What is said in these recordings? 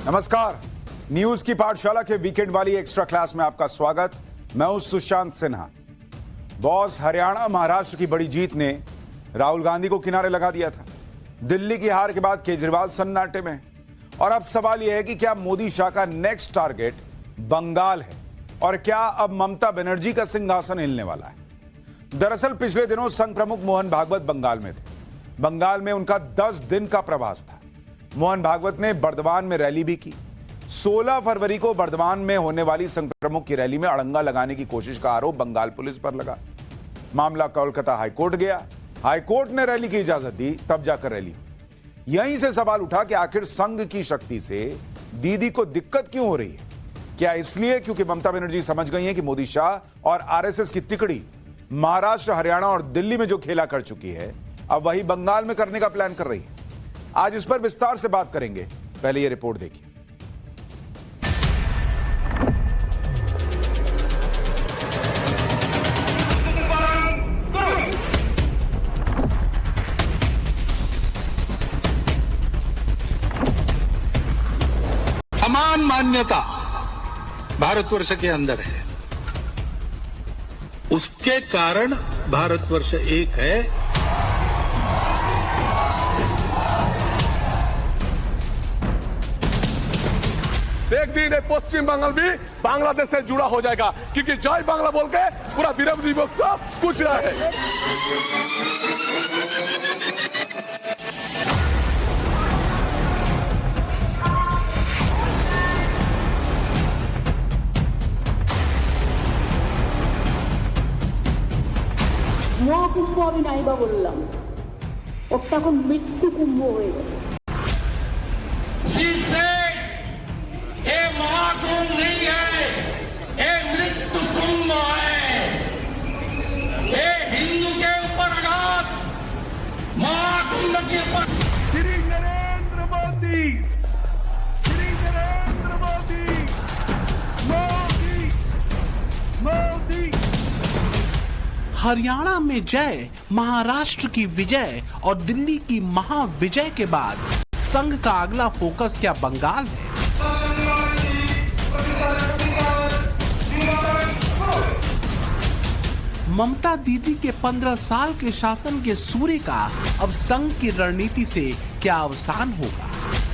नमस्कार, न्यूज की पाठशाला के वीकेंड वाली एक्स्ट्रा क्लास में आपका स्वागत। मैं हूं सुशांत सिन्हा। बॉस, हरियाणा महाराष्ट्र की बड़ी जीत ने राहुल गांधी को किनारे लगा दिया था। दिल्ली की हार के बाद केजरीवाल सन्नाटे में, और अब सवाल यह है कि क्या मोदी शाह का नेक्स्ट टारगेट बंगाल है और क्या अब ममता बनर्जी का सिंहासन हिलने वाला है। दरअसल पिछले दिनों संघ प्रमुख मोहन भागवत बंगाल में थे। बंगाल में उनका 10 दिन का प्रवास था। मोहन भागवत ने बर्दवान में रैली भी की। 16 फरवरी को बर्दवान में होने वाली संघ प्रमुख की रैली में अड़ंगा लगाने की कोशिश का आरोप बंगाल पुलिस पर लगा। मामला कोलकाता हाईकोर्ट गया। हाईकोर्ट ने रैली की इजाजत दी, तब जाकर रैली। यहीं से सवाल उठा कि आखिर संघ की शक्ति से दीदी को दिक्कत क्यों हो रही है। क्या इसलिए क्योंकि ममता बनर्जी समझ गई है कि मोदी शाह और आरएसएस की तिकड़ी महाराष्ट्र, हरियाणा और दिल्ली में जो खेला कर चुकी है, अब वही बंगाल में करने का प्लान कर रही है। आज इस पर विस्तार से बात करेंगे। पहले यह रिपोर्ट देखिए। समान मान्यता भारतवर्ष के अंदर है, उसके कारण भारतवर्ष एक है। एक दिन पश्चिम बंगाल भी बांग्लादेश से जुड़ा हो जाएगा, क्योंकि जय बांग्ला बोल के पूरा विरोधी विभक्त कुछ रहा है। মহাকুম্ভ আমি নাইবা বললাম, ওটা এখন মৃত্যু কুম্ভ হয়ে গেল। ये महाकुंभ नहीं है, ये मृत्यु कुंभ है। ये हिंदू के ऊपर आघात, महाकुंभ के ऊपर। श्री नरेंद्र मोदी, श्री नरेंद्र मोदी, मोदी मोदी। हरियाणा में जय, महाराष्ट्र की विजय और दिल्ली की महाविजय के बाद संघ का अगला फोकस क्या बंगाल है? ममता दीदी के 15 साल के शासन के सूर्य का अब संघ की रणनीति से क्या अवसान होगा?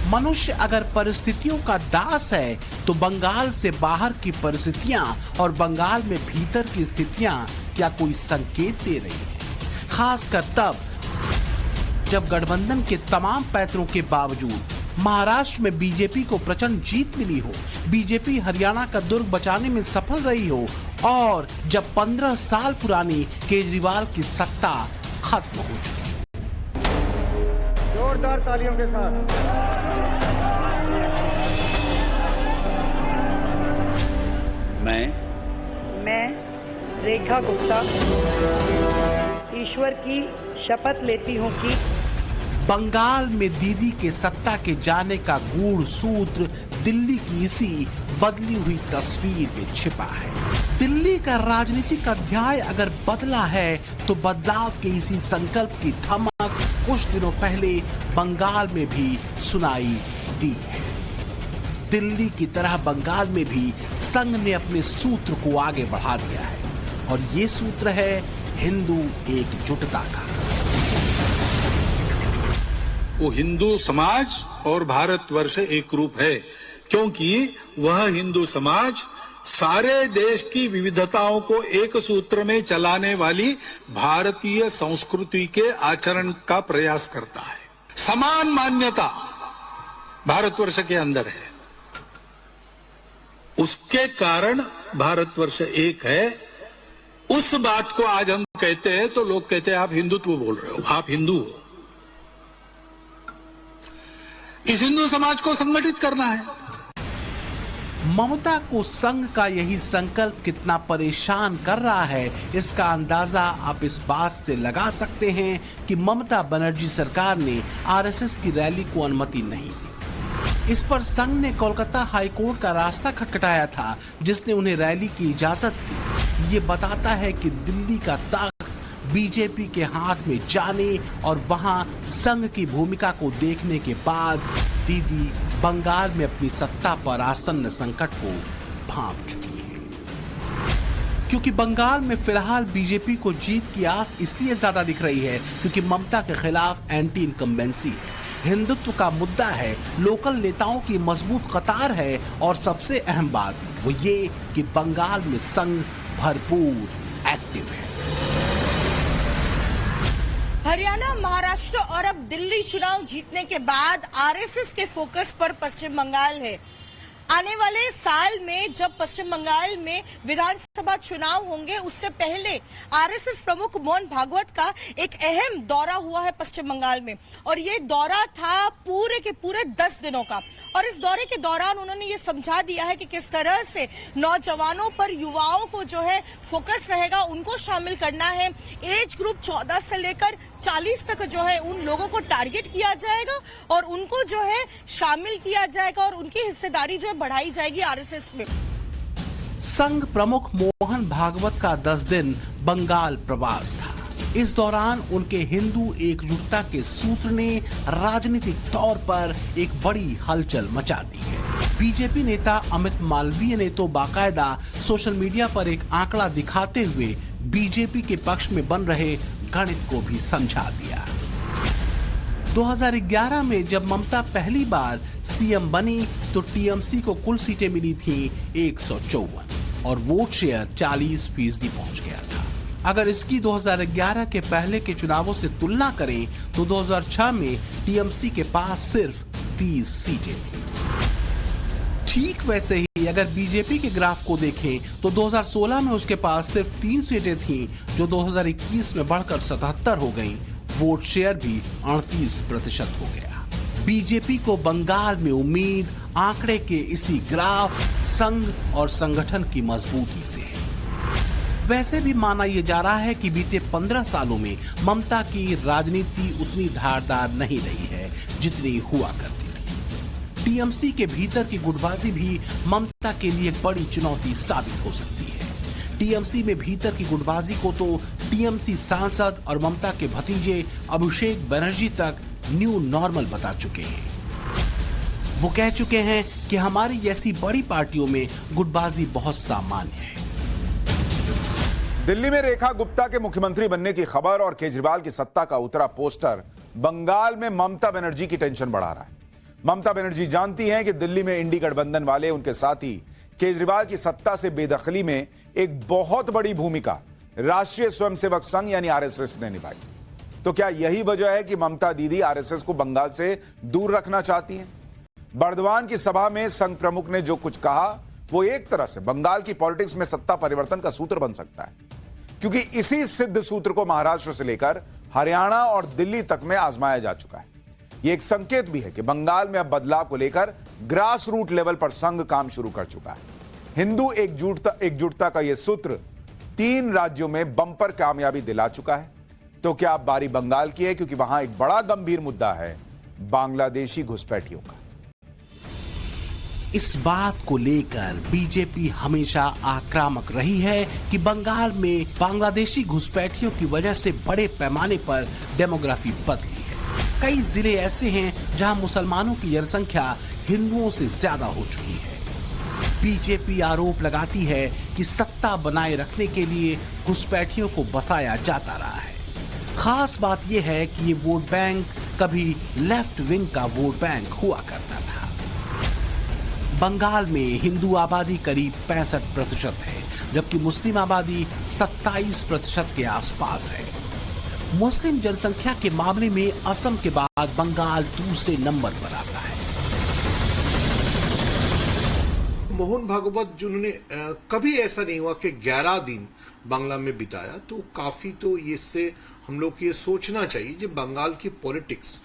मनुष्य अगर परिस्थितियों का दास है तो बंगाल से बाहर की परिस्थितियां और बंगाल में भीतर की स्थितियां क्या कोई संकेत दे रही है? खासकर तब जब गठबंधन के तमाम पैतरों के बावजूद महाराष्ट्र में बीजेपी को प्रचंड जीत मिली हो, बीजेपी हरियाणा का दुर्ग बचाने में सफल रही हो, और जब 15 साल पुरानी केजरीवाल की सत्ता खत्म हो चुकी। जोरदार तालियों के साथ। मैं रेखा गुप्ता ईश्वर की शपथ लेती हूँ कि बंगाल में दीदी के सत्ता के जाने का गूढ़ सूत्र दिल्ली की इसी बदली हुई तस्वीर में छिपा है। दिल्ली का राजनीतिक अध्याय अगर बदला है तो बदलाव के इसी संकल्प की धमक कुछ दिनों पहले बंगाल में भी सुनाई दी है। दिल्ली की तरह बंगाल में भी संघ ने अपने सूत्र को आगे बढ़ा दिया है, और ये सूत्र है हिंदू एकजुटता का। वो हिंदू समाज और भारतवर्ष एक रूप है, क्योंकि वह हिंदू समाज सारे देश की विविधताओं को एक सूत्र में चलाने वाली भारतीय संस्कृति के आचरण का प्रयास करता है। समान मान्यता भारतवर्ष के अंदर है, उसके कारण भारतवर्ष एक है। उस बात को आज हम कहते हैं तो लोग कहते हैं आप हिंदुत्व बोल रहे हो, आप हिंदू हो। इस हिंदू समाज को संगठित करना है। ममता को संघ का यही संकल्प कितना परेशान कर रहा है, इसका अंदाजा आप इस बात से लगा सकते हैं कि ममता बनर्जी सरकार ने आरएसएस की रैली को अनुमति नहीं दी। इस पर संघ ने कोलकाता हाईकोर्ट का रास्ता खटखटाया था, जिसने उन्हें रैली की इजाजत दी। ये बताता है कि दिल्ली का तख्त बीजेपी के हाथ में जाने और वहां संघ की भूमिका को देखने के बाद दीदी बंगाल में अपनी सत्ता पर आसन्न संकट को भांप चुकी है। क्योंकि बंगाल में फिलहाल बीजेपी को जीत की आस इसलिए ज्यादा दिख रही है क्योंकि ममता के खिलाफ एंटी इनकम्बेंसी है, हिंदुत्व का मुद्दा है, लोकल नेताओं की मजबूत कतार है और सबसे अहम बात वो ये कि बंगाल में संघ भरपूर एक्टिव है। हरियाणा, महाराष्ट्र और अब दिल्ली चुनाव जीतने के बाद आरएसएस के फोकस पर पश्चिम बंगाल है। आने वाले साल में जब पश्चिम बंगाल में विधानसभा चुनाव होंगे उससे पहले आरएसएस प्रमुख मोहन भागवत का एक अहम दौरा हुआ है पश्चिम बंगाल में और ये दौरा था पूरे के पूरे 10 दिनों का और इस दौरे के दौरान उन्होंने ये समझा दिया है कि किस तरह से नौजवानों पर, युवाओं को जो है फोकस रहेगा, उनको शामिल करना है। एज ग्रुप 14 से लेकर 40 तक जो है उन लोगों को टारगेट किया जाएगा और उनको जो है शामिल किया जाएगा और उनकी हिस्सेदारी जो है बढ़ाई जाएगी आरएसएस में। संघ प्रमुख मोहन भागवत का 10 दिन बंगाल प्रवास था। इस दौरान उनके हिंदू एकजुटता के सूत्र ने राजनीतिक तौर पर एक बड़ी हलचल मचा दी है। बीजेपी नेता अमित मालवीय ने तो बाकायदा सोशल मीडिया पर एक आंकड़ा दिखाते हुए बीजेपी के पक्ष में बन रहे गणित को भी समझा दिया। 2011 में जब ममता पहली बार सीएम बनी तो टीएमसी को कुल सीटें मिली थी 154 और वोट शेयर 40% पहुंच गया था। अगर इसकी 2011 के पहले के चुनावों से तुलना करें तो 2006 में टीएमसी के पास सिर्फ 30 सीटें थी। ठीक वैसे ही अगर बीजेपी के ग्राफ को देखें तो 2016 में उसके पास सिर्फ 3 सीटें थीं, जो 2021 में बढ़कर 77 हो गईं। वोट शेयर भी 38% हो गया। बीजेपी को बंगाल में उम्मीद आंकड़े के इसी ग्राफ, संघ और संगठन की मजबूती से है। वैसे भी माना यह जा रहा है कि बीते 15 सालों में ममता की राजनीति उतनी धारदार नहीं रही है जितनी हुआ करती थी। टीएमसी के भीतर की गुटबाजी भी ममता के लिए एक बड़ी चुनौती साबित हो सकती है। टीएमसी में भीतर की गुटबाजी को तो टीएमसी सांसद और ममता के भतीजे अभिषेक बनर्जी तक न्यू नॉर्मल बता चुके हैं। वो कह चुके हैं कि हमारी जैसी बड़ी पार्टियों में गुटबाजी बहुत सामान्य है। दिल्ली में रेखा गुप्ता के मुख्यमंत्री बनने की खबर और केजरीवाल की सत्ता का उतरा पोस्टर बंगाल में ममता बनर्जी की टेंशन बढ़ा रहा है। ममता बनर्जी जानती हैं कि दिल्ली में इंडी गठबंधन वाले उनके साथी केजरीवाल की सत्ता से बेदखली में एक बहुत बड़ी भूमिका राष्ट्रीय स्वयंसेवक संघ यानी आरएसएस ने निभाई। तो क्या यही वजह है कि ममता दीदी आरएसएस को बंगाल से दूर रखना चाहती हैं? बर्दवान की सभा में संघ प्रमुख ने जो कुछ कहा वो एक तरह से बंगाल की पॉलिटिक्स में सत्ता परिवर्तन का सूत्र बन सकता है, क्योंकि इसी सिद्ध सूत्र को महाराष्ट्र से लेकर हरियाणा और दिल्ली तक में आजमाया जा चुका है। यह एक संकेत भी है कि बंगाल में अब बदलाव को लेकर ग्रास रूट लेवल पर संघ काम शुरू कर चुका है। हिंदू एकजुटता का यह सूत्र 3 राज्यों में बंपर कामयाबी दिला चुका है। तो क्या अब बारी बंगाल की है, क्योंकि वहां एक बड़ा गंभीर मुद्दा है बांग्लादेशी घुसपैठियों का। इस बात को लेकर बीजेपी हमेशा आक्रामक रही है कि बंगाल में बांग्लादेशी घुसपैठियों की वजह से बड़े पैमाने पर डेमोग्राफी बदली है। कई जिले ऐसे हैं जहां मुसलमानों की जनसंख्या हिंदुओं से ज्यादा हो चुकी है। बीजेपी आरोप लगाती है कि सत्ता बनाए रखने के लिए घुसपैठियों को बसाया जाता रहा है। खास बात यह है कि ये वोट बैंक कभी लेफ्ट विंग का वोट बैंक हुआ करता था। बंगाल में हिंदू आबादी करीब 65% है, जबकि मुस्लिम आबादी 27% के आसपास है। मुस्लिम जनसंख्या के मामले में असम के बाद बंगाल दूसरे नंबर पर आता है। मोहन भागवत जिन्होंने कभी ऐसा नहीं हुआ कि 11 दिन बांग्ला में बिताया, तो काफी तो इससे हम लोग को ये सोचना चाहिए कि बंगाल की पॉलिटिक्स,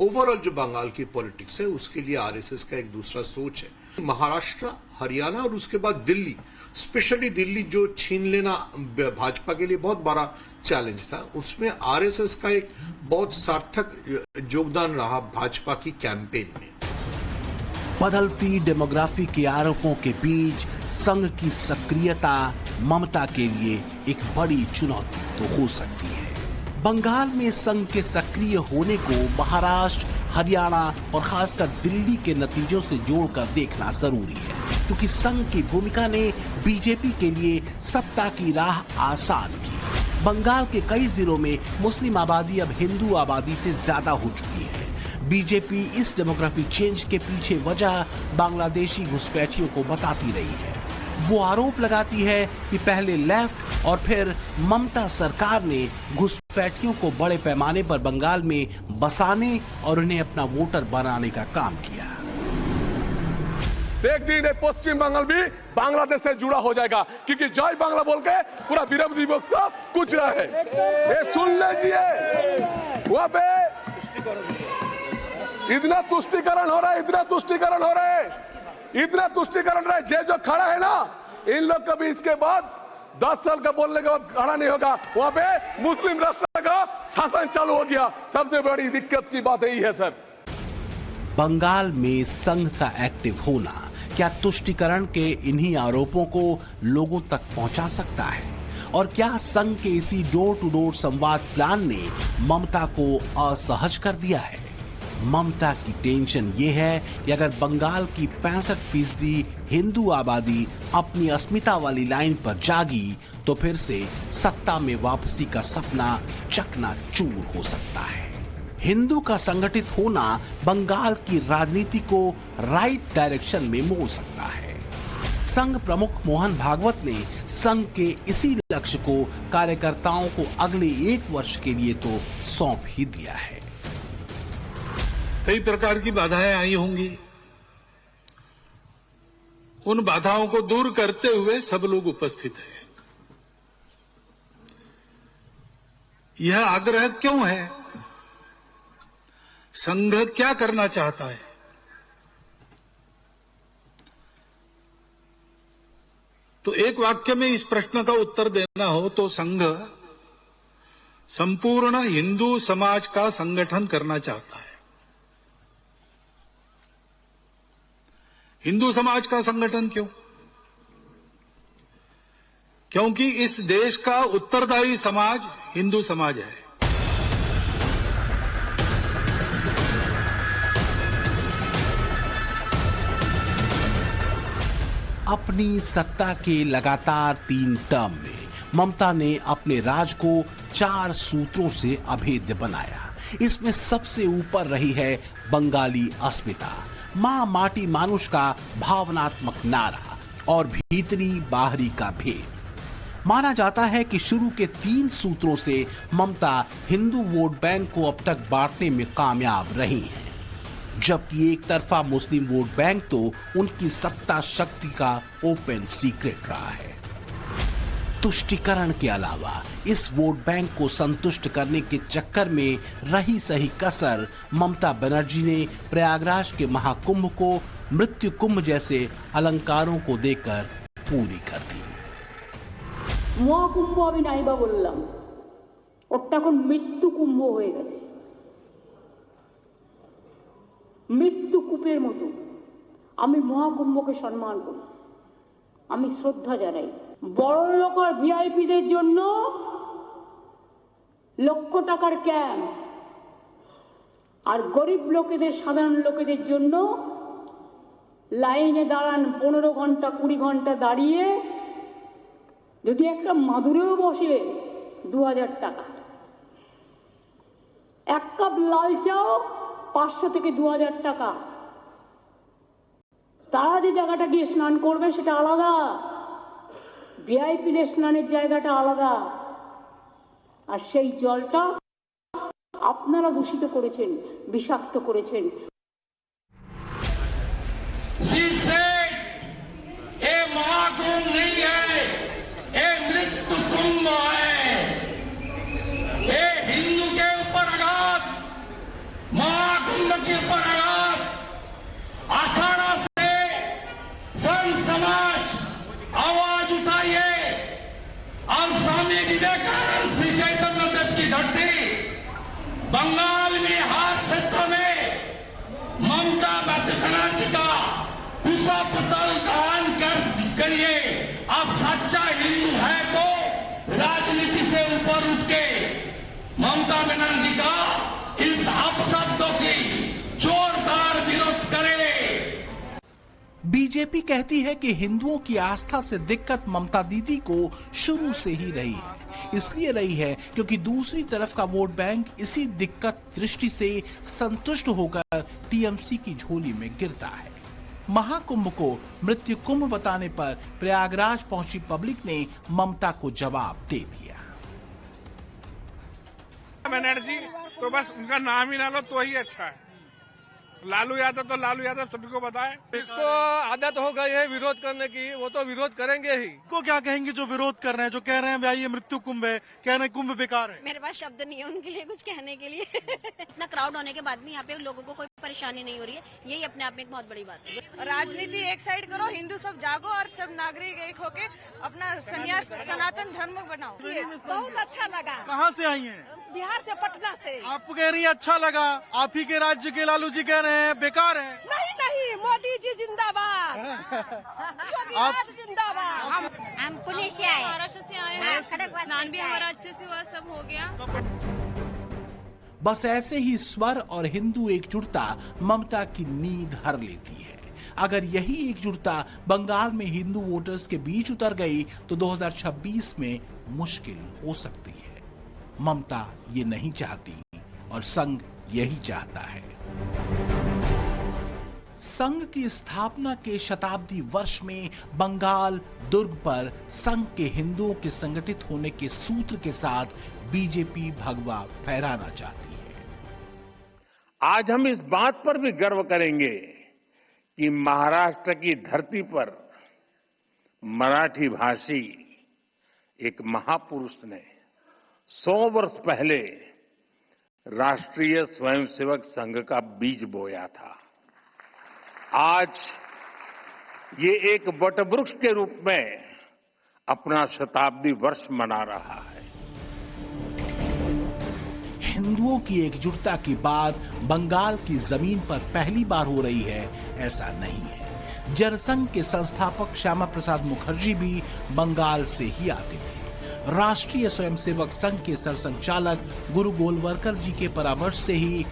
ओवरऑल जो बंगाल की पॉलिटिक्स है उसके लिए आरएसएस का एक दूसरा सोच है। महाराष्ट्र, हरियाणा और उसके बाद दिल्ली, स्पेशली दिल्ली जो छीन लेना भाजपा के लिए बहुत बड़ा चैलेंज था, उसमें आरएसएस का एक बहुत सार्थक योगदान रहा भाजपा की कैंपेन में। बदलती डेमोग्राफी के आरोपों के बीच संघ की सक्रियता ममता के लिए एक बड़ी चुनौती तो हो सकती है। बंगाल में संघ के सक्रिय होने को महाराष्ट्र, हरियाणा और खासकर दिल्ली के नतीजों से जोड़कर देखना जरूरी है, क्योंकि संघ की भूमिका ने बीजेपी के लिए सत्ता की राह आसान की। बंगाल के कई जिलों में मुस्लिम आबादी अब हिंदू आबादी से ज्यादा हो चुकी है। बीजेपी इस डेमोग्राफिक चेंज के पीछे वजह बांग्लादेशी घुसपैठियों को बताती रही है। वो आरोप लगाती है कि पहले लेफ्ट और फिर ममता सरकार ने घुसपैठियों को बड़े पैमाने पर बंगाल में बसाने और उन्हें अपना वोटर बनाने का काम किया। एक दिन पश्चिम बंगाल भी बांग्लादेश से जुड़ा हो जाएगा, क्योंकि जय बांग्ला बोल के पूरा विरोधी पक्ष को कुछ रहा है। ये सुन लीजिए, वहां पे इतना तुष्टिकरण हो रहा है, इतना तुष्टिकरण हो रहा है, इतना तुष्टिकरण रहा है। जो खड़ा है ना, इन लोग का भी इसके बाद 10 साल का बोलने के बाद खड़ा नहीं होगा। वहां पे मुस्लिम राष्ट्र का शासन चालू हो गया। सबसे बड़ी दिक्कत की बात यही है सर। बंगाल में संघ का एक्टिव होना क्या तुष्टिकरण के इन्हीं आरोपों को लोगों तक पहुंचा सकता है? और क्या संघ के इसी डोर टू डोर संवाद प्लान ने ममता को असहज कर दिया है? ममता की टेंशन ये है कि अगर बंगाल की 65% हिंदू आबादी अपनी अस्मिता वाली लाइन पर जागी तो फिर से सत्ता में वापसी का सपना चकनाचूर हो सकता है। हिंदू का संगठित होना बंगाल की राजनीति को राइट डायरेक्शन में मोड़ सकता है। संघ प्रमुख मोहन भागवत ने संघ के इसी लक्ष्य को कार्यकर्ताओं को अगले 1 वर्ष के लिए तो सौंप ही दिया है। कई प्रकार की बाधाएं आई होंगी, उन बाधाओं को दूर करते हुए सब लोग उपस्थित हैं। यह आग्रह क्यों है? संघ क्या करना चाहता है? तो एक वाक्य में इस प्रश्न का उत्तर देना हो तो संघ संपूर्ण हिंदू समाज का संगठन करना चाहता है। हिंदू समाज का संगठन क्यों? क्योंकि इस देश का उत्तरदायी समाज हिंदू समाज है। अपनी सत्ता के लगातार 3 टर्म में ममता ने अपने राज को 4 सूत्रों से अभेद्य बनाया। इसमें सबसे ऊपर रही है बंगाली अस्मिता, मां माटी मानुष का भावनात्मक नारा और भीतरी बाहरी का भेद। माना जाता है कि शुरू के 3 सूत्रों से ममता हिंदू वोट बैंक को अब तक बांटने में कामयाब रही हैं, जबकि एक तरफा मुस्लिम वोट बैंक तो उनकी सत्ता शक्ति का ओपन सीक्रेट रहा है। तुष्टिकरण के अलावा इस वोट बैंक को संतुष्ट करने के चक्कर में रही सही कसर ममता बनर्जी ने प्रयागराज के महाकुंभ को मृत्यु कुंभ जैसे अलंकारों को देकर पूरी कर दी। মহাকুম্ভ আমি নাইবা বললাম, ওটা এখন মৃত্যু কুম্ভ হয়ে গেছে। মৃত্যু কূপের মতো আমি মহাকুম্ভকে সম্মান করি, আমি শ্রদ্ধা জানাই। বড় লোক আর ভিআইপিদের জন্য লক্ষ টাকার ক্যাম্প, আর গরিব লোকেদের সাধারণ লোকেদের জন্য লাইনে দাঁড়ান 15 ঘন্টা 20 ঘন্টা দাঁড়িয়ে যদি একটা মাদুরেও বসে 2000 টাকা, 1 কাপ লাল চাও 500 থেকে 2000 টাকা। তারা যে জায়গাটা গিয়ে স্নান করবে সেটা আলাদা, ভিআইপিদের স্নানের জায়গাটা আলাদা, আর সেই জলটা আপনারা দূষিত করেছেন, বিষাক্ত করেছেন। ये महाकुंभ नहीं है, ये मृत्यु कुंभ है। ये हिंदू के ऊपर आघात, महाकुंभ के ऊपर आघात। अखाड़ा से संत समाज आवाज उठाइए और स्वामी विवेकानंद श्री चैतन्य देव की धरती बंगाल में हर क्षेत्र में ममता बनर्जी का पूसा पुतल दान करिए। आप सच्चा हिंदू है तो राजनीति से ऊपर उठ के ममता बनर्जी का इस अपशब्दों की बीजेपी कहती है कि हिंदुओं की आस्था से दिक्कत ममता दीदी को शुरू से ही रही है। इसलिए रही है क्योंकि दूसरी तरफ का वोट बैंक इसी दिक्कत दृष्टि से संतुष्ट होकर टीएमसी की झोली में गिरता है। महाकुंभ को मृत्यु कुंभ बताने पर प्रयागराज पहुंची पब्लिक ने ममता को जवाब दे दिया। बनर्जी तो बस उनका नाम ही ना लो तो ही अच्छा है। लालू यादव तो लालू यादव सभी को बताए। इसको आदत हो गई है विरोध करने की, वो तो विरोध करेंगे ही। को क्या कहेंगे जो विरोध कर रहे हैं, जो कह रहे हैं भाई ये मृत्यु कुंभ है, कह रहे हैं कुंभ बेकार है? मेरे पास शब्द नहीं है उनके लिए कुछ कहने के लिए। इतना क्राउड होने के बाद भी यहाँ पे लोगों को कोई परेशानी नहीं हो रही है, यही अपने आप में एक बहुत बड़ी बात है। राजनीति एक साइड करो, हिंदू सब जागो और सब नागरिक एक होके अपना संन्यास सनातन धर्म बनाओ। बहुत अच्छा लगा। कहाँ से आई हैं? बिहार से, पटना से। आप कह रही है अच्छा लगा, आप ही के राज्य के लालू जी कह रहे हैं बेकार है। नहीं, मोदी जी जिंदाबाद। आप जिंदाबाद। हम पुलिस से आए, महाराष्ट्र से आए हैं, स्नान भी हमारा अच्छे से हुआ, सब हो गया। बस ऐसे ही स्वर और हिंदू एकजुटता ममता की नींद हर लेती है। अगर यही एकजुटता बंगाल में हिंदू वोटर्स के बीच उतर गई तो 2026 में मुश्किल हो सकती है। ममता ये नहीं चाहती और संघ यही चाहता है। संघ की स्थापना के शताब्दी वर्ष में बंगाल दुर्ग पर संघ के हिंदुओं के संगठित होने के सूत्र के साथ बीजेपी भगवा फहराना चाहती है। आज हम इस बात पर भी गर्व करेंगे कि महाराष्ट्र की धरती पर मराठी भाषी एक महापुरुष ने 100 वर्ष पहले राष्ट्रीय स्वयंसेवक संघ का बीज बोया था। आज ये एक वटवृक्ष के रूप में अपना शताब्दी वर्ष मना रहा है। हिंदुओं की एकजुटता की बात बंगाल की जमीन पर पहली बार हो रही है, ऐसा नहीं है। जनसंघ के संस्थापक श्यामा प्रसाद मुखर्जी भी बंगाल से ही आते थे। राष्ट्रीय स्वयंसेवक संघ के सरसंघचालक गुरु गोलवलकर जी के परामर्श से ही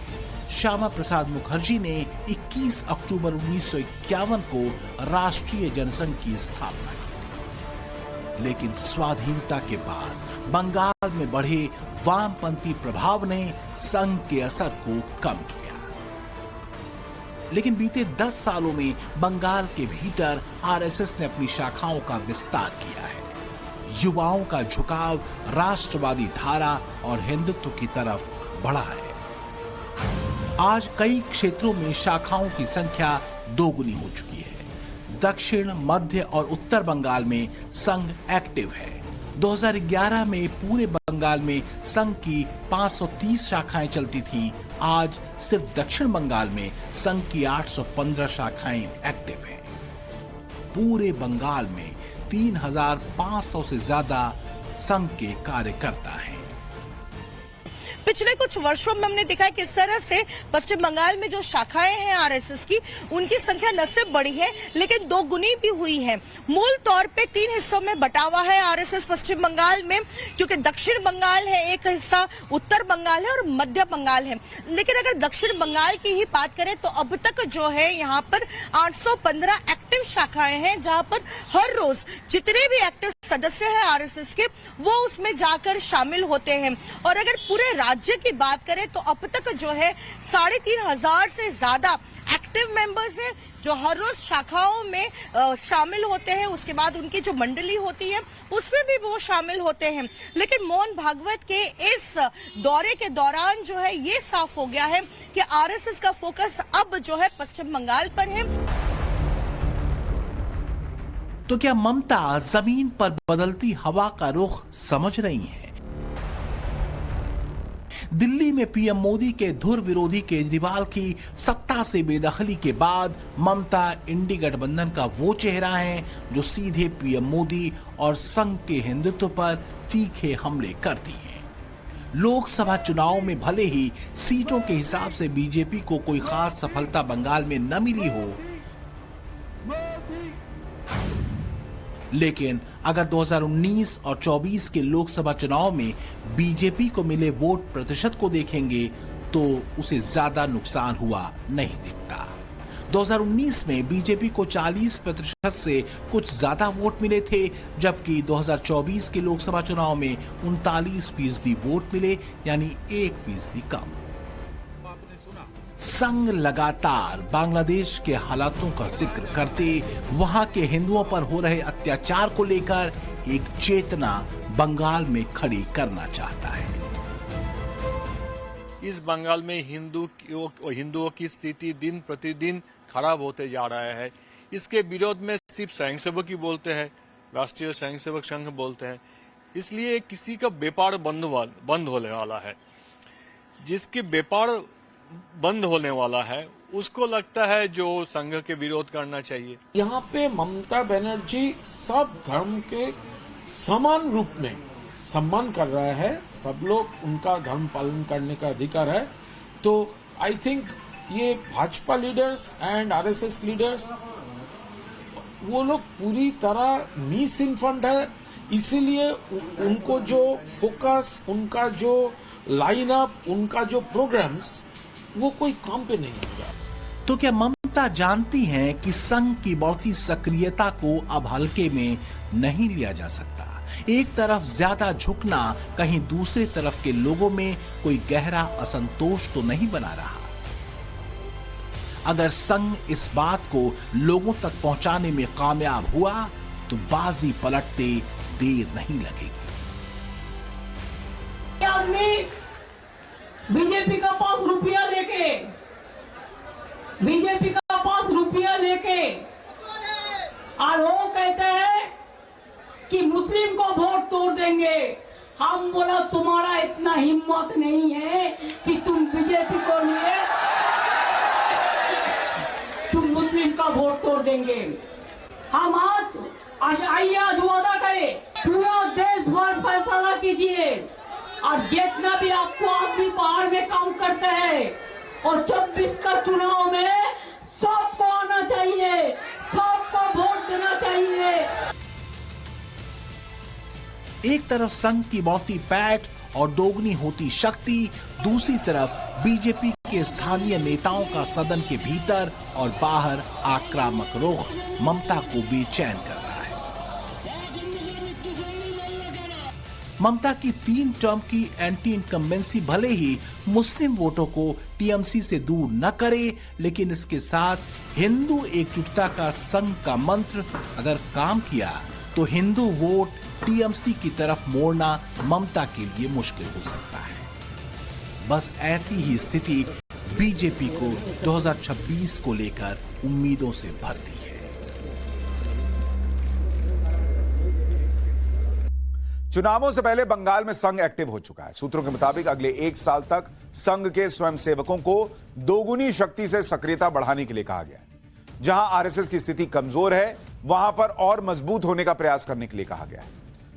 श्यामा प्रसाद मुखर्जी ने 21 अक्टूबर 1951 को राष्ट्रीय जनसंघ की स्थापना की। लेकिन स्वाधीनता के बाद बंगाल में बढ़े वामपंथी प्रभाव ने संघ के असर को कम किया। लेकिन बीते 10 सालों में बंगाल के भीतर आरएसएस ने अपनी शाखाओं का विस्तार किया है। युवाओं का झुकाव राष्ट्रवादी धारा और हिंदुत्व की तरफ बढ़ा है। आज कई क्षेत्रों में शाखाओं की संख्या दोगुनी हो चुकी है। दक्षिण, मध्य और उत्तर बंगाल में संघ एक्टिव है। 2011 में पूरे बंगाल में संघ की 530 शाखाएं चलती थीं। आज सिर्फ दक्षिण बंगाल में संघ की 815 शाखाएं एक्टिव हैं। पूरे बंगाल में 3500 से ज्यादा संघ के कार्यकर्ता हैं। पिछले कुछ वर्षों में हमने देखा है किस तरह से पश्चिम बंगाल में जो शाखाएं हैं आरएसएस की, उनकी संख्या न सिर्फ बढ़ी है लेकिन दोगुनी भी हुई है। मूल तौर पे 3 हिस्सों में बटा हुआ है आरएसएस पश्चिम बंगाल में, क्योंकि दक्षिण बंगाल है एक हिस्सा, उत्तर बंगाल है और मध्य बंगाल है। लेकिन अगर दक्षिण बंगाल की ही बात करें तो अब तक जो है यहाँ पर 815 एक्टिव शाखाएं हैं, जहां पर हर रोज जितने भी एक्टिव सदस्य हैं आरएसएस के वो उसमें जाकर शामिल होते हैं। और अगर पूरे राज्य की बात करें तो अब तक जो है 3500 से ज्यादा एक्टिव मेंबर्स हैं जो हर रोज शाखाओं में शामिल होते हैं। उसके बाद उनकी जो मंडली होती है उसमें भी वो शामिल होते हैं। लेकिन मोहन भागवत के इस दौरे के दौरान जो है ये साफ हो गया है कि आरएसएस का फोकस अब जो है पश्चिम बंगाल पर है। तो क्या ममता जमीन पर बदलती हवा का रुख समझ रही हैं? दिल्ली में पीएम मोदी के धुर विरोधी केजरीवाल की सत्ता से बेदखली के बाद ममता इंडी गठबंधन का वो चेहरा है जो सीधे पीएम मोदी और संघ के हिंदुत्व पर तीखे हमले करती है। लोकसभा चुनाव में भले ही सीटों के हिसाब से बीजेपी को कोई खास सफलता बंगाल में न मिली हो, लेकिन अगर 2019 और 24 के लोकसभा चुनाव में बीजेपी को मिले वोट प्रतिशत को देखेंगे तो उसे ज्यादा नुकसान हुआ नहीं दिखता। 2019 में बीजेपी को 40% से कुछ ज्यादा वोट मिले थे, जबकि 2024 के लोकसभा चुनाव में 39% वोट मिले, यानी 1% कम। संघ लगातार बांग्लादेश के हालातों का जिक्र करते वहां के हिंदुओं पर हो रहे अत्याचार को लेकर एक चेतना बंगाल में खड़ी करना चाहता है। इस बंगाल में हिंदुओं की स्थिति दिन प्रतिदिन खराब होते जा रहा है। इसके विरोध में सिर्फ स्वयंसेवक ही बोलते हैं, राष्ट्रीय स्वयंसेवक संघ बोलते हैं। इसलिए किसी का व्यापार बंद होने वाला है। जिसके व्यापार बंद होने वाला है उसको लगता है जो संघ के विरोध करना चाहिए। यहाँ पे ममता बनर्जी सब धर्म के समान रूप में सम्मान कर रहा है। सब लोग उनका धर्म पालन करने का अधिकार है। तो आई थिंक ये Bhajpa leaders and RSS leaders वो लोग पूरी तरह मिस इन्फॉर्म्ड है। इसीलिए उनको जो फोकस, उनका जो लाइनअप, उनका जो प्रोग्राम्स वो कोई काम पे नहीं होगा। तो क्या ममता जानती हैं कि संघ की बढ़ती सक्रियता को अब हल्के में नहीं लिया जा सकता? एक तरफ ज्यादा झुकना कहीं दूसरे तरफ के लोगों में कोई गहरा असंतोष तो नहीं बना रहा? अगर संघ इस बात को लोगों तक पहुंचाने में कामयाब हुआ तो बाजी पलटते देर नहीं लगेगी। बीजेपी का पास रुपया लेके और वो कहते हैं कि मुस्लिम को वोट तोड़ देंगे। हम बोला तुम्हारा इतना हिम्मत नहीं है कि तुम बीजेपी को लिए तुम मुस्लिम का वोट तोड़ देंगे। हम आज वादा करें, पूरा देश भर फैसला कीजिए और जितना भी आपको आदमी बाहर में काम करते हैं और 24 का चुनाव में सबको आना चाहिए, सबको वोट देना चाहिए। एक तरफ संघ की बढ़ती पैठ और दोगुनी होती शक्ति, दूसरी तरफ बीजेपी के स्थानीय नेताओं का सदन के भीतर और बाहर आक्रामक रुख ममता को बेचैन कर रहा है। ममता की 3 टर्म की एंटी इनकम्बेंसी भले ही मुस्लिम वोटों को टीएमसी से दूर न करे, लेकिन इसके साथ हिंदू एकजुटता का संघ का मंत्र अगर काम किया तो हिंदू वोट टीएमसी की तरफ मोड़ना ममता के लिए मुश्किल हो सकता है। बस ऐसी ही स्थिति बीजेपी को 2026 को लेकर उम्मीदों से भरती है। चुनावों से पहले बंगाल में संघ एक्टिव हो चुका है। सूत्रों के मुताबिक अगले 1 साल तक संघ के स्वयंसेवकों को दोगुनी शक्ति से सक्रियता बढ़ाने के लिए कहा गया है। जहां आरएसएस की स्थिति कमजोर है, वहां पर और मजबूत होने का प्रयास करने के लिए कहा गया है।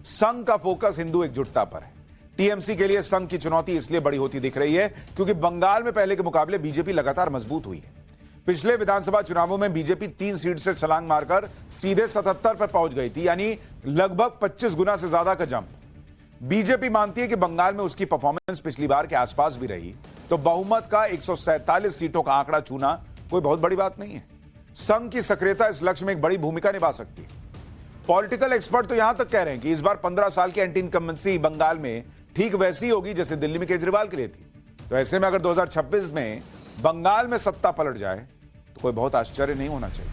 संघ का फोकस हिंदू एकजुटता पर है। टीएमसी के लिए संघ की चुनौती इसलिए बड़ी होती दिख रही है क्योंकि बंगाल में पहले के मुकाबले बीजेपी लगातार मजबूत हुई है। पिछले विधानसभा चुनावों में बीजेपी 3 सीट से छलांग मारकर सीधे 77 पर पहुंच गई थी, यानी लगभग 25 गुना से ज्यादा का जंप। बीजेपी मानती है कि बंगाल में उसकी परफॉर्मेंस पिछली बार के आसपास भी रही तो बहुमत का 147 सीटों का आंकड़ा छूना कोई बहुत बड़ी बात नहीं है। संघ की सक्रियता इस लक्ष्य में एक बड़ी भूमिका निभा सकती है। पॉलिटिकल एक्सपर्ट तो यहां तक कह रहे हैं कि इस बार 15 साल की एंटी इनकम्बेंसी बंगाल में ठीक वैसी होगी जैसे दिल्ली में केजरीवाल के लिए थी। तो ऐसे में अगर 2026 में बंगाल में सत्ता पलट जाए तो कोई बहुत आश्चर्य नहीं होना चाहिए।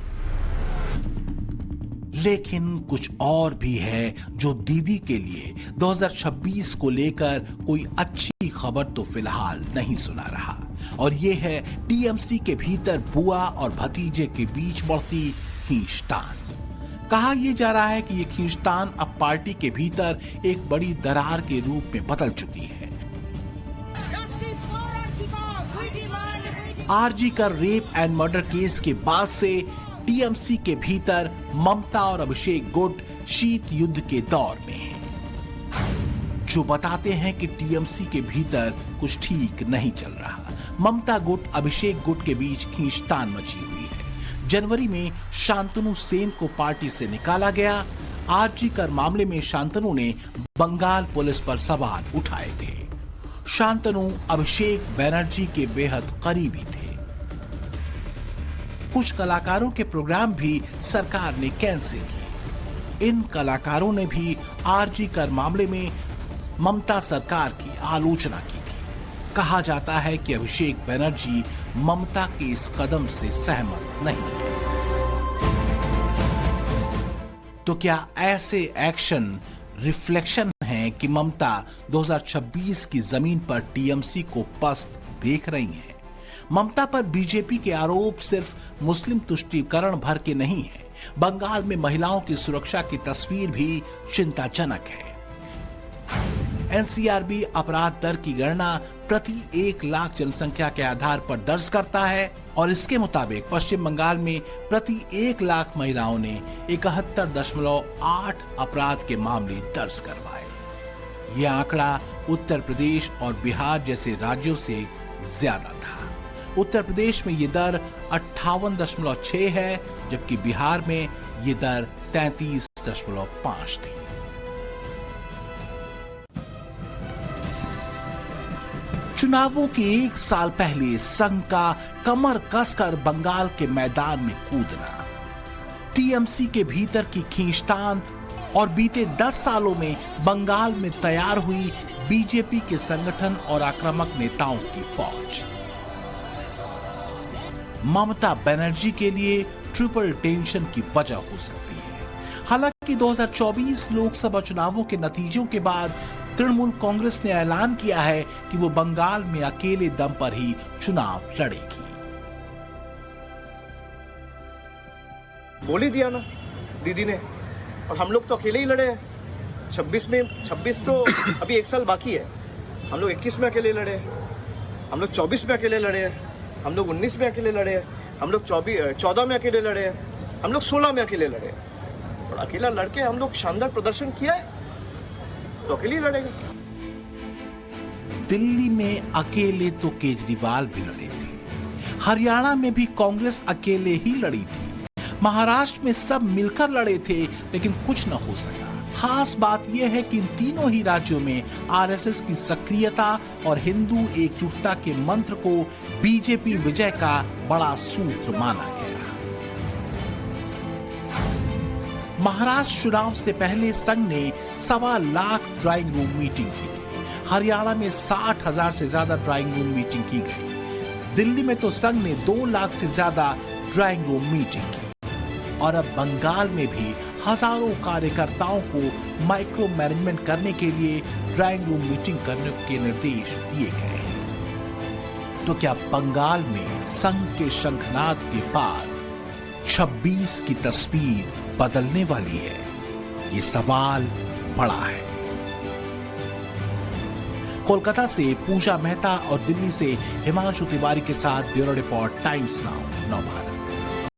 लेकिन कुछ और भी है जो दीदी के लिए 2026 को लेकर कोई अच्छी खबर तो फिलहाल नहीं सुना रहा, और ये है टीएमसी के भीतर बुआ और भतीजे के बीच बढ़ती खींचतान। कहा यह जा रहा है कि ये खींचतान अब पार्टी के भीतर एक बड़ी दरार के रूप में बदल चुकी है। आरजी का रेप एंड मर्डर केस के बाद से टीएमसी के भीतर ममता और अभिषेक गुट शीत युद्ध के दौर में हैं, जो बताते हैं कि टीएमसी के भीतर कुछ ठीक नहीं चल रहा। ममता गुट अभिषेक गुट के बीच खींचतान मची हुई है। जनवरी में शांतनु सेन को पार्टी से निकाला गया। आरजी कर मामले में शांतनु ने बंगाल पुलिस पर सवाल उठाए थे। शांतनु अभिषेक बनर्जी के बेहद करीबी थे। कुछ कलाकारों के प्रोग्राम भी सरकार ने कैंसिल किए। इन कलाकारों ने भी आरजी कर मामले में ममता सरकार की आलोचना की थी। कहा जाता है कि अभिषेक बनर्जी ममता के इस कदम से सहमत नहीं है। तो क्या ऐसे एक्शन रिफ्लेक्शन है कि ममता 2026 की जमीन पर टीएमसी को पस्त देख रही हैं? ममता पर बीजेपी के आरोप सिर्फ मुस्लिम तुष्टीकरण भर के नहीं है, बंगाल में महिलाओं की सुरक्षा की तस्वीर भी चिंताजनक है। एनसीआरबी अपराध दर की गणना प्रति 1 लाख जनसंख्या के आधार पर दर्ज करता है और इसके मुताबिक पश्चिम बंगाल में प्रति 1 लाख महिलाओं ने 71.8 अपराध के मामले दर्ज करवाए। यह आंकड़ा उत्तर प्रदेश और बिहार जैसे राज्यों से ज्यादा था। उत्तर प्रदेश में यह दर 58.6 है, जबकि बिहार में यह दर 33.5 थी। चुनावों के 1 साल पहले संघ का कमर कसकर बंगाल के मैदान में कूदना, टीएमसी के भीतर की खींचतान और बीते 10 सालों में बंगाल में तैयार हुई बीजेपी के संगठन और आक्रामक नेताओं की फौज, ममता बनर्जी के लिए ट्रिपल टेंशन की वजह हो सकती है। हालांकि 2024 लोकसभा चुनावों के नतीजों के बाद तृणमूल कांग्रेस ने ऐलान किया है कि वो बंगाल में अकेले दम पर ही चुनाव लड़ेगी। बोल ही दिया ना दीदी ने, और हम लोग तो अकेले ही लड़े हैं। 26 तो अभी 1 साल बाकी है। हम लोग 21 में अकेले लड़े हैं, हम लोग 24 में अकेले लड़े हैं, हम लोग 19 में अकेले लड़े हैं, हम लोग 14 में अकेले लड़े हैं, हम लोग 16 में अकेले लड़े हैं। और अकेला लड़के हम लोग शानदार प्रदर्शन किया है, तो अकेले लड़ेंगे। दिल्ली में अकेले तो केजरीवाल भी लड़े थे, हरियाणा में भी कांग्रेस अकेले ही लड़ी थी, महाराष्ट्र में सब मिलकर लड़े थे, लेकिन कुछ न हो सका। खास बात यह है कि इन तीनों ही राज्यों में आरएसएस की सक्रियता और हिंदू एकजुटता के मंत्र को बीजेपी विजय का बड़ा सूत्र माना गया। महाराष्ट्र चुनाव से पहले संघ ने 1.25 लाख ड्राइंग रूम मीटिंग की थी। हरियाणा में 60,000 से ज्यादा ड्राइंग रूम मीटिंग की गई। दिल्ली में तो संघ ने 2 लाख से ज्यादा ड्राइंग रूम मीटिंग की। और अब बंगाल में भी हजारों कार्यकर्ताओं को माइक्रो मैनेजमेंट करने के लिए ड्राइंग रूम मीटिंग करने के निर्देश दिए गए हैं। तो क्या बंगाल में संघ के शंखनाद के बाद 26 की तस्वीर बदलने वाली है? ये सवाल बड़ा है। कोलकाता से पूजा मेहता और दिल्ली से हिमांशु तिवारी के साथ bureau report, times now, Navbharat.